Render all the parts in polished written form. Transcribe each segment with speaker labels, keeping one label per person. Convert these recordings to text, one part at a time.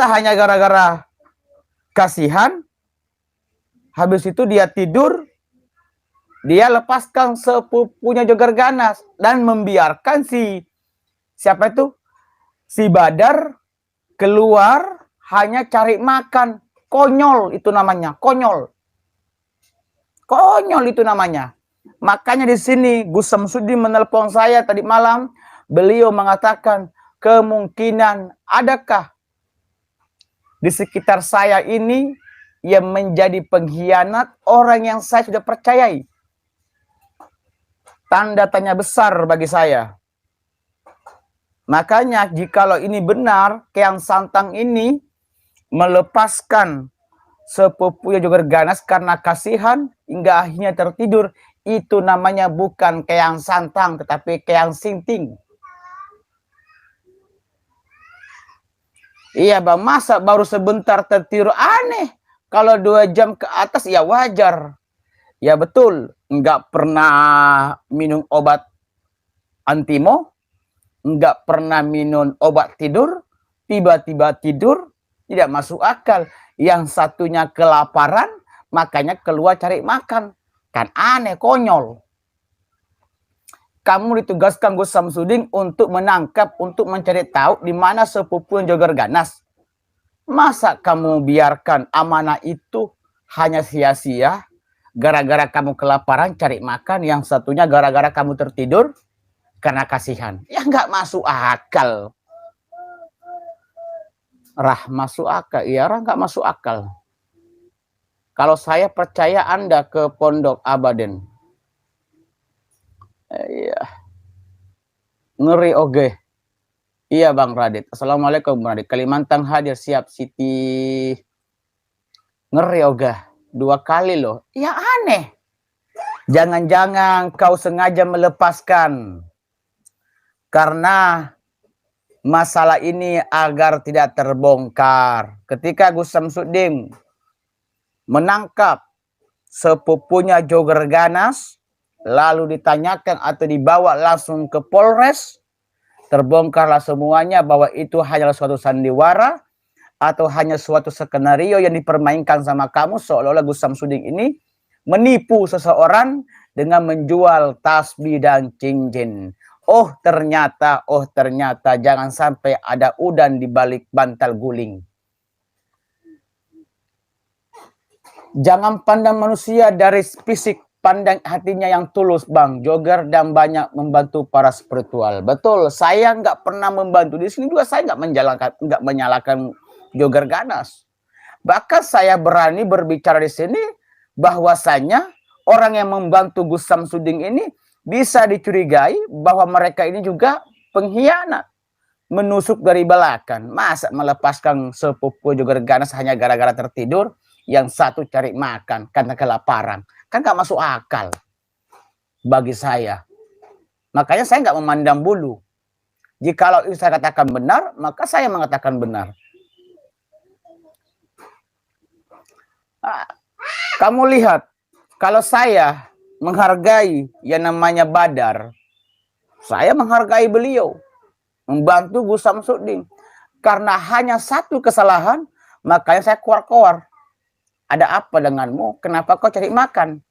Speaker 1: Masa hanya gara-gara kasihan, habis itu dia tidur, dia lepaskan sepupunya Jogar Ganas dan membiarkan siapa itu? Si Badar keluar hanya cari makan. Konyol itu namanya, konyol. Konyol itu namanya. Makanya di sini Gus Samsudin menelpon saya tadi malam, beliau mengatakan kemungkinan adakah di sekitar saya ini yang menjadi pengkhianat orang yang saya sudah percayai. Tanda tanya besar bagi saya. Makanya jikalau ini benar, Keang Santang ini melepaskan sepupunya Jogar Ganas karena kasihan hingga akhirnya tertidur, itu namanya bukan Keang Santang tetapi Keang Sinting. Iya bang, masa baru sebentar tertidur, aneh. Kalau 2 jam ke atas ya wajar. Ya betul, nggak pernah minum obat antimo, nggak pernah minum obat tidur, tiba-tiba tidur, tidak masuk akal. Yang satunya kelaparan, makanya keluar cari makan. Kan aneh, konyol. Kamu ditugaskan Gus Samsudin untuk menangkap, untuk mencari tahu di mana sepupu Jogar Ganas. Masa kamu biarkan amanah itu hanya sia-sia gara-gara kamu kelaparan cari makan, yang satunya gara-gara kamu tertidur karena kasihan. Ya nggak masuk akal. Masuk akal, iya nggak masuk akal. Kalau saya percaya Anda ke Pondok Abaden. Iya. Ngeri oge. Iya Bang Radit. Assalamualaikum Bang Radit. Kalimantan hadir siap Siti. Ngeri oge. 2 kali loh. Ya aneh. Jangan-jangan kau sengaja melepaskan karena masalah ini agar tidak terbongkar. Ketika Gus Samsudin menangkap sepupunya Jogar Ganas, lalu ditanyakan atau dibawa langsung ke Polres, terbongkarlah semuanya bahwa itu hanyalah suatu sandiwara atau hanya suatu skenario yang dipermainkan sama kamu, seolah-olah Gus Samsudin ini menipu seseorang dengan menjual tasbih dan cincin. Oh ternyata jangan sampai ada udan di balik bantal guling. Jangan pandang manusia dari fisik, pandang hatinya yang tulus Bang. Jogar dan banyak membantu para spiritual. Betul, saya nggak pernah membantu. Di sini juga saya nggak menyalahkan Jogar Ganas. Bahkan saya berani berbicara di sini bahwasanya orang yang membantu Gus Samsudin ini bisa dicurigai bahwa mereka ini juga pengkhianat, menusuk dari belakang. Masa melepaskan sepupu Jogar Ganas hanya gara-gara tertidur, yang satu cari makan karena kelaparan? Kan gak masuk akal bagi saya. Makanya saya nggak memandang bulu. Jikalau ini saya katakan benar, maka saya mengatakan benar. Kamu lihat, kalau saya menghargai yang namanya Badar, saya menghargai beliau, membantu Gus Samsudin. Karena hanya satu kesalahan, makanya saya keluar-keluar. Ada apa denganmu? Kenapa kau cari makan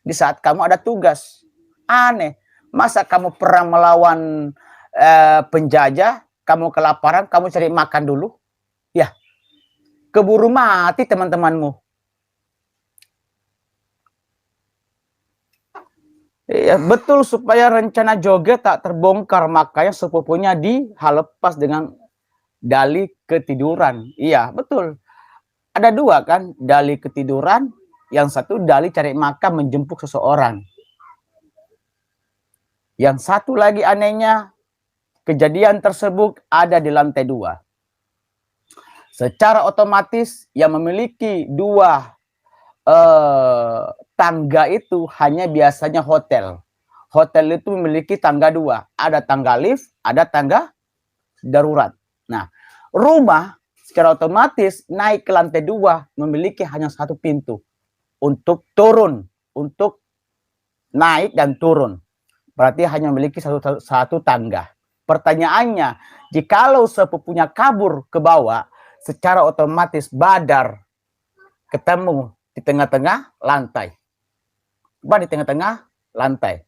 Speaker 1: di saat kamu ada tugas? Aneh. Masa kamu perang melawan penjajah, kamu kelaparan, kamu cari makan dulu? Ya, keburu mati teman-temanmu. Ya, betul, supaya rencana joget tak terbongkar, makanya sepupunya dihalepas dengan dalih ketiduran. Iya, betul. Ada 2 kan, dalih ketiduran, yang satu dalih cari makan menjemput seseorang. Yang satu lagi anehnya, kejadian tersebut ada di lantai 2. Secara otomatis yang memiliki 2 tangga itu hanya biasanya hotel. Hotel itu memiliki tangga 2. Ada tangga lift, ada tangga darurat. Nah, rumah secara otomatis naik ke lantai 2 memiliki hanya 1 pintu. Untuk turun, untuk naik dan turun. Berarti hanya memiliki satu tangga. Pertanyaannya, jikalau sepupunya kabur ke bawah, secara otomatis Badar ketemu di tengah-tengah lantai. Di tengah-tengah lantai.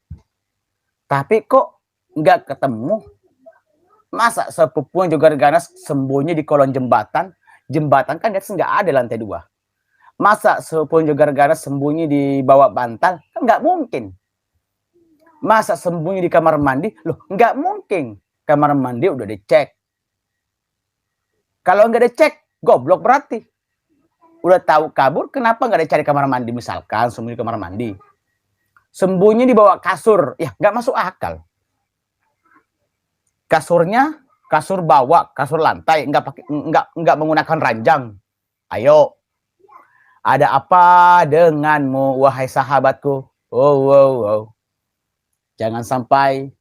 Speaker 1: Tapi kok nggak ketemu? Masa sepupunya Jogar Ganas sembunyi di kolong jembatan? Jembatan kan nggak ada lantai 2. Masa sepupunya Jogar Ganas sembunyi di bawah bantal? Kan nggak mungkin. Masa sembunyi di kamar mandi? Loh, nggak mungkin. Kamar mandi udah dicek. Kalau nggak dicek, goblok berarti. Udah tahu kabur, kenapa nggak dicari kamar mandi? Misalkan sembunyi di kamar mandi. Sembunyi di bawah kasur, ya nggak masuk akal. Kasurnya kasur bawah, kasur lantai, nggak menggunakan ranjang. Ayo, ada apa denganmu, wahai sahabatku? Wow. Jangan sampai.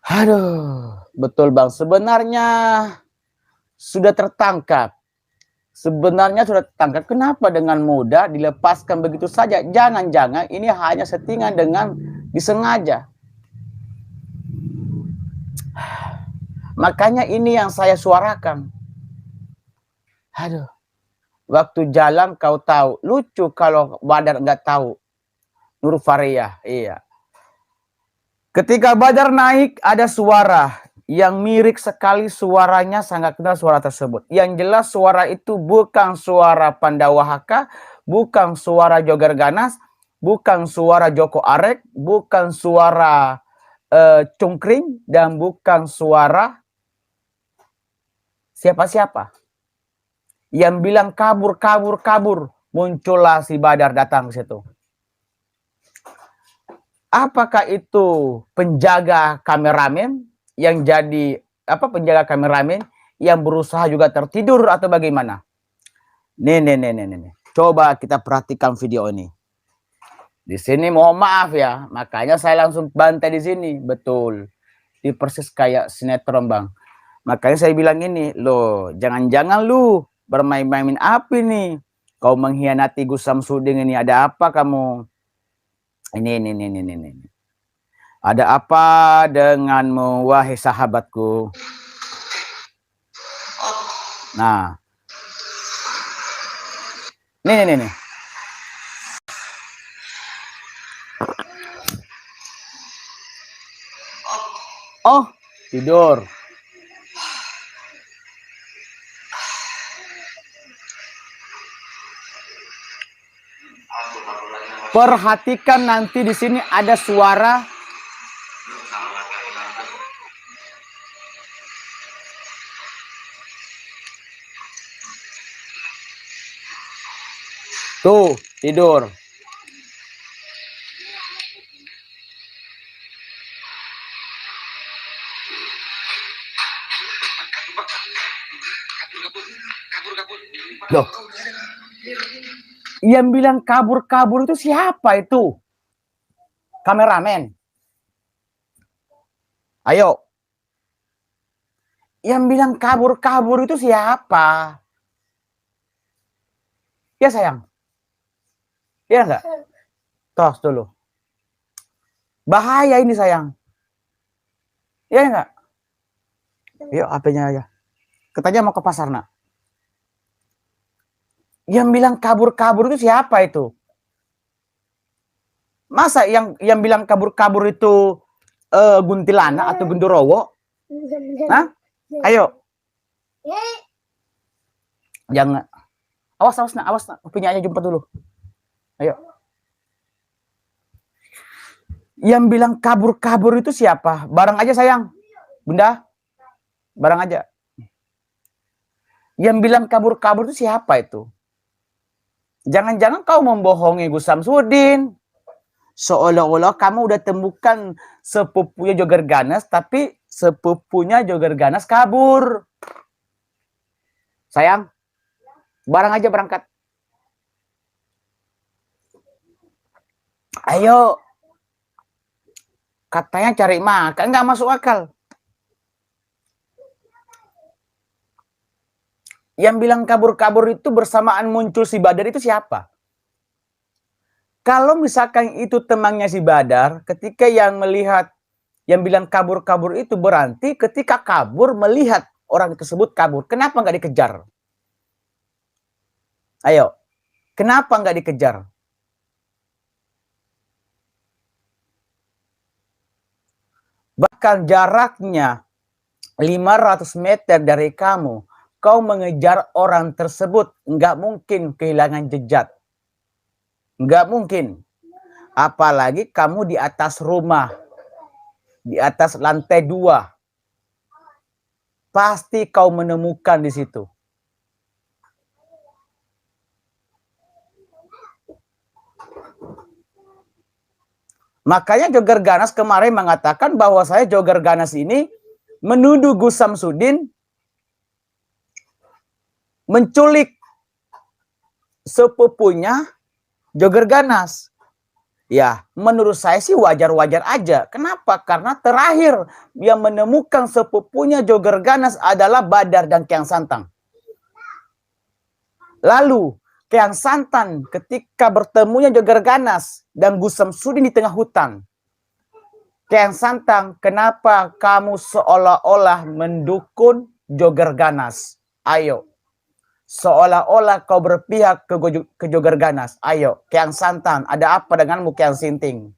Speaker 1: Aduh, betul bang. Sebenarnya sudah tertangkap. Kenapa dengan mudah dilepaskan begitu saja? Jangan-jangan ini hanya settingan dengan disengaja. Makanya ini yang saya suarakan. Aduh, waktu jalan kau tahu. Lucu kalau Badar nggak tahu. Nur Faria, iya. Ketika Badar naik, ada suara yang mirip sekali, suaranya sangat kenal suara tersebut. Yang jelas suara itu bukan suara Pandawa Haka, bukan suara Jogar Ganas, bukan suara Joko Arek, bukan suara Cungkring, dan bukan suara siapa-siapa. Yang bilang kabur, muncullah si Badar datang ke situ. Apakah itu penjaga kameramen yang jadi penjaga kameramen yang berusaha juga tertidur atau bagaimana? Nih. Coba kita perhatikan video ini. Di sini mohon maaf ya, makanya saya langsung bantai di sini. Betul. Di persis kayak sinetron, Bang. Makanya saya bilang ini, loh, jangan-jangan lu bermain-main api nih. Kau mengkhianati Gus Samsudin ini, ada apa kamu? Ini. Ada apa denganmu, wahai sahabatku? Nah. Nih. Oh, tidur. Perhatikan nanti di sini ada suara. Tuh, tidur. Loh. Yang bilang kabur itu siapa itu? Kameramen. Ayo. Yang bilang kabur itu siapa? Ya sayang. Ya enggak? Tos dulu. Bahaya ini sayang. Ya enggak? Yuk HP-nya aja. Katanya mau ke pasar, nak. Yang bilang kabur itu siapa itu? Masa yang bilang kabur itu Guntilana atau Gundorowo? Hah? Ayo. Jangan. Awas nak. Punya aja jumpa dulu. Ayo. Yang bilang kabur itu siapa? Barang aja sayang. Bunda. Barang aja. Yang bilang kabur itu siapa itu? Jangan-jangan kau membohongi Gus Samsudin. Seolah-olah kamu udah temukan sepupunya Jogar Ganas, tapi sepupunya Jogar Ganas kabur. Sayang, barang aja berangkat. Ayo. Katanya cari makan, nggak masuk akal. Yang bilang kabur itu bersamaan muncul si Badar itu siapa? Kalau misalkan itu temannya si Badar, ketika yang bilang kabur itu berarti ketika kabur melihat orang tersebut kabur. Kenapa nggak dikejar? Ayo, kenapa nggak dikejar? Bahkan jaraknya 500 meter dari kamu, kau mengejar orang tersebut, nggak mungkin kehilangan jejak. Nggak mungkin. Apalagi kamu di atas rumah, di atas lantai 2. Pasti kau menemukan di situ. Makanya Jogger Ganas kemarin mengatakan bahwa saya Jogger Ganas ini menuduh Gus Samsudin menculik sepupunya Jogger Ganas. Ya, menurut saya sih wajar-wajar aja. Kenapa? Karena terakhir yang menemukan sepupunya Jogger Ganas adalah Badar dan Kiang Santang. Lalu Kiang Santan ketika bertemunya Jogger Ganas dan Gus Samsudin di tengah hutan. Kiang Santang, kenapa kamu seolah-olah mendukung Jogger Ganas? Ayo. Seolah-olah kau berpihak ke Jogger Ganas. Ayo, Kiang Santan, ada apa denganmu Kiang Sinting?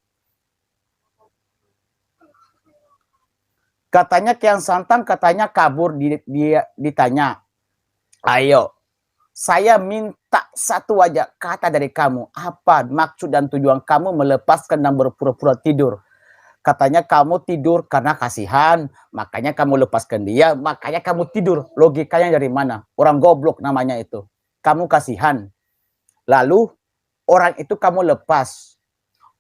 Speaker 1: Katanya Kiang Santan katanya kabur, ditanya. Ayo, saya minta satu aja kata dari kamu. Apa maksud dan tujuan kamu melepaskan dan berpura-pura tidur? Katanya kamu tidur karena kasihan, makanya kamu lepaskan dia, makanya kamu tidur. Logikanya dari mana? Orang goblok namanya itu. Kamu kasihan. Lalu orang itu kamu lepas.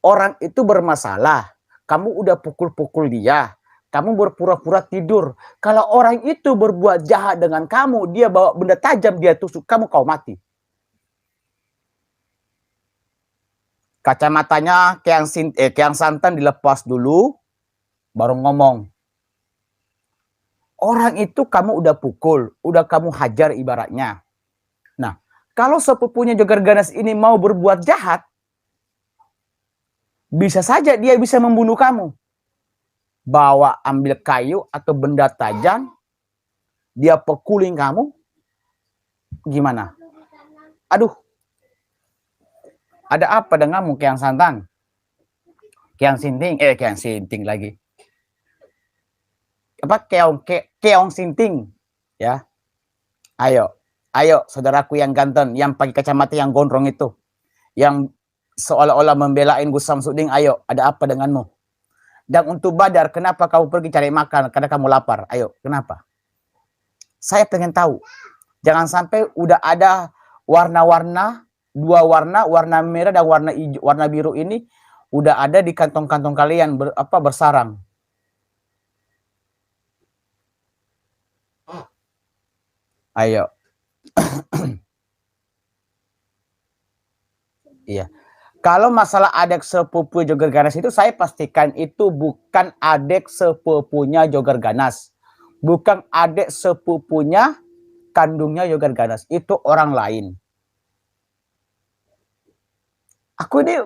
Speaker 1: Orang itu bermasalah. Kamu udah pukul-pukul dia. Kamu berpura-pura tidur. Kalau orang itu berbuat jahat dengan kamu, dia bawa benda tajam, dia tusuk kamu, kau mati. Kacamatanya Kiang Santan dilepas dulu, baru ngomong. Orang itu kamu udah pukul, udah kamu hajar ibaratnya. Nah, kalau sepupunya Jogger Ganas ini mau berbuat jahat, bisa saja dia bisa membunuh kamu. Bawa ambil kayu atau benda tajam, dia pukulin kamu, gimana? Aduh, ada apa denganmu Kiang Santan? Kiang Sinting lagi. Apa Keong Sinting, ya. Ayo, saudaraku yang ganteng, yang pakai kacamata yang gondrong itu, yang seolah-olah membelain Gus Samsudin, ayo, ada apa denganmu? Dan untuk Badar, kenapa kamu pergi cari makan? Karena kamu lapar. Ayo, kenapa? Saya pengen tahu. Jangan sampai udah ada warna-warna, 2 warna, warna merah dan warna hijau, warna biru ini udah ada di kantong-kantong kalian bersarang. Ayo. Iya. Kalau masalah adik sepupu Jogger Ganas itu, saya pastikan itu bukan adik sepupunya Jogger Ganas. Bukan adik sepupunya kandungnya Jogger Ganas. Itu orang lain. Aku ini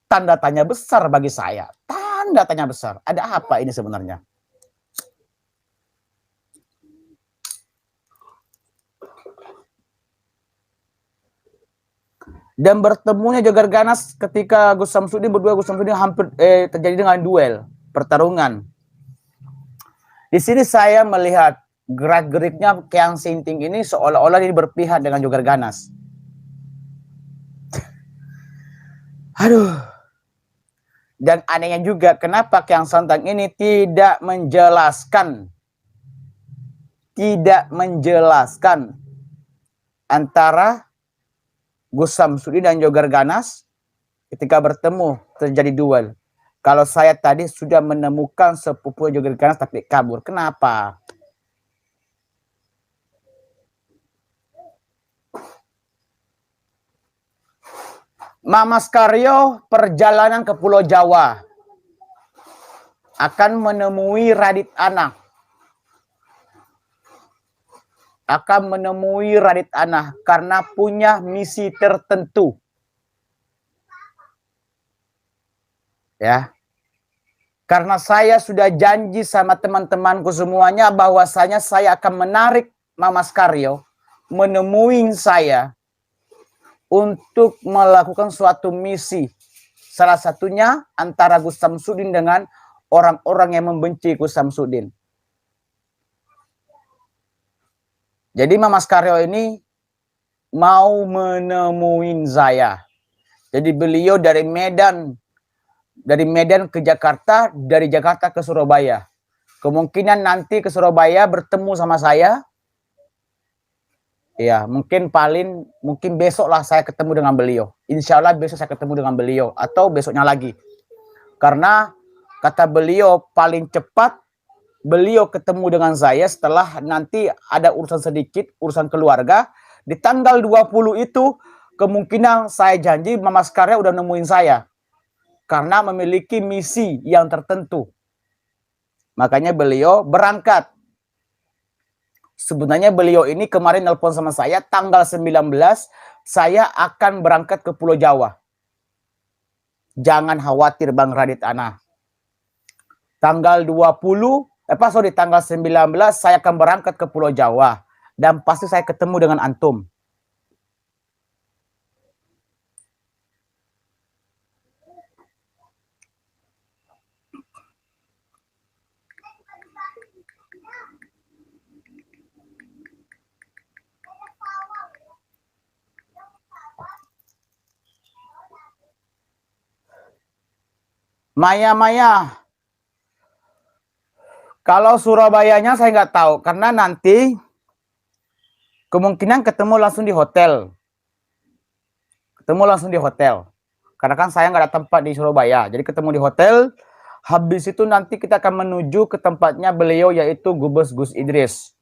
Speaker 1: tanda tanya besar bagi saya. Tanda tanya besar. Ada apa ini sebenarnya? Dan bertemunya Jogger Ganas ketika Gus Samsudin hampir terjadi dengan duel, pertarungan. Di sini saya melihat gerak-geriknya Kiang Sinting ini seolah-olah dia berpihak dengan Jogger Ganas. Aduh. Dan anehnya juga kenapa Kiang Santang ini tidak menjelaskan antara Gus Samsudin dan Jogger Ganas ketika bertemu terjadi duel. Kalau saya tadi sudah menemukan sepupu Jogger Ganas tapi kabur. Kenapa? Mamas Karyo perjalanan ke Pulau Jawa akan menemui Radit Anah. Karena punya misi tertentu. Ya. Karena saya sudah janji sama teman-temanku semuanya bahwasanya saya akan menarik Mama Skaryo menemui saya untuk melakukan suatu misi. Salah satunya antara Gus Samsudin dengan orang-orang yang membenci Gus Samsudin. Jadi Mama Skaryo ini mau menemui saya. Jadi beliau dari Medan ke Jakarta, dari Jakarta ke Surabaya. Kemungkinan nanti ke Surabaya bertemu sama saya. Ya, mungkin besok lah saya ketemu dengan beliau. Insya Allah besok saya ketemu dengan beliau atau besoknya lagi. Karena kata beliau paling cepat beliau ketemu dengan saya setelah nanti ada urusan sedikit, urusan keluarga. Di tanggal 20 itu kemungkinan saya janji Mama Skaryo udah nemuin saya. Karena memiliki misi yang tertentu. Makanya beliau berangkat. Sebenarnya beliau ini kemarin nelpon sama saya tanggal 19 saya akan berangkat ke Pulau Jawa. Jangan khawatir Bang Radit Ana. Tanggal 19 saya akan berangkat ke Pulau Jawa dan pasti saya ketemu dengan antum. Maya. Kalau Surabayanya saya nggak tahu karena nanti kemungkinan ketemu langsung di hotel. Karena kan saya nggak ada tempat di Surabaya, jadi ketemu di hotel. Habis itu nanti kita akan menuju ke tempatnya beliau yaitu Gubes Gus Idris.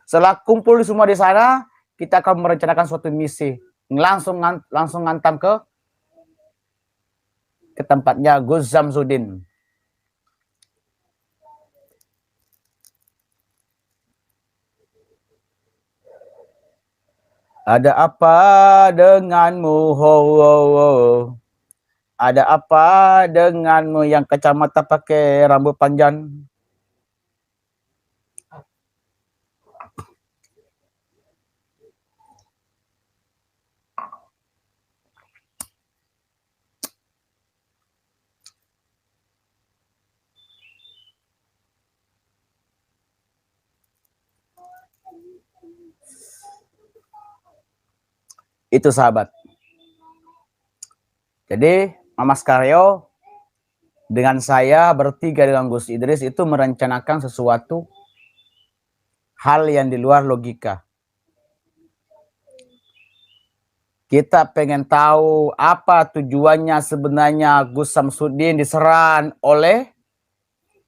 Speaker 1: Setelah kumpul semua di sana, kita akan merencanakan suatu misi. Langsung ngantam ke tempatnya Gus Samsudin. Ada apa denganmu, ho, ho, ho. Ada apa denganmu yang kacamata pakai rambut panjang? Itu sahabat. Jadi Mama Skaryo dengan saya bertiga dengan Gus Idris itu merencanakan sesuatu hal yang di luar logika. Kita pengen tahu apa tujuannya sebenarnya Gus Samsudin diserang oleh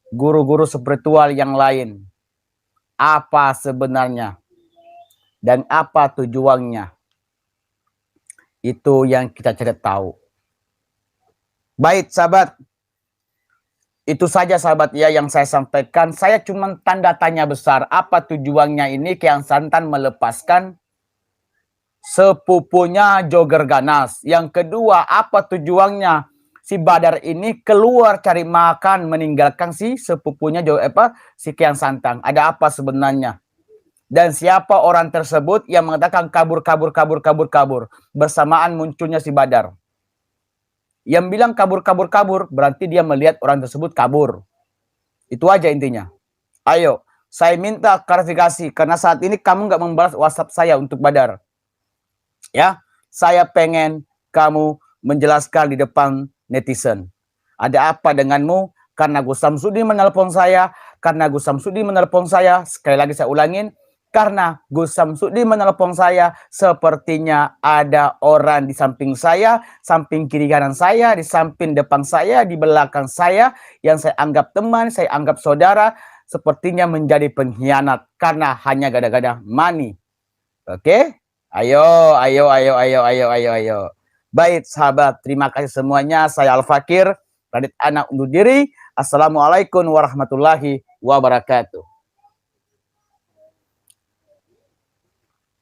Speaker 1: guru-guru spiritual yang lain. Apa sebenarnya dan apa tujuannya? Itu yang kita cari tahu. Baik sahabat, itu saja sahabat ya yang saya sampaikan. Saya cuma tanda tanya besar. Apa tujuannya ini Kian Santan melepaskan sepupunya Jogger Ganas? Yang kedua, apa tujuannya si Badar ini keluar cari makan meninggalkan si sepupunya si Kian Santang? Ada apa sebenarnya? Dan siapa orang tersebut yang mengatakan kabur bersamaan munculnya si Badar? Yang bilang kabur berarti dia melihat orang tersebut kabur. Itu aja intinya. Ayo, saya minta klarifikasi karena saat ini kamu nggak membalas WhatsApp saya untuk Badar. Ya, saya pengen kamu menjelaskan di depan netizen. Ada apa denganmu? Karena Gus Samsudin menelpon saya. Sekali lagi saya ulangin. Karena Gus Samsudin menelpon saya, sepertinya ada orang di samping saya, samping kiri kanan saya, di samping depan saya, di belakang saya, yang saya anggap teman, saya anggap saudara, sepertinya menjadi pengkhianat karena hanya gada-gada money. Oke? Ayo. Baik sahabat, terima kasih semuanya. Saya Al-Fakir, Radit Ana undur diri. Assalamualaikum warahmatullahi wabarakatuh.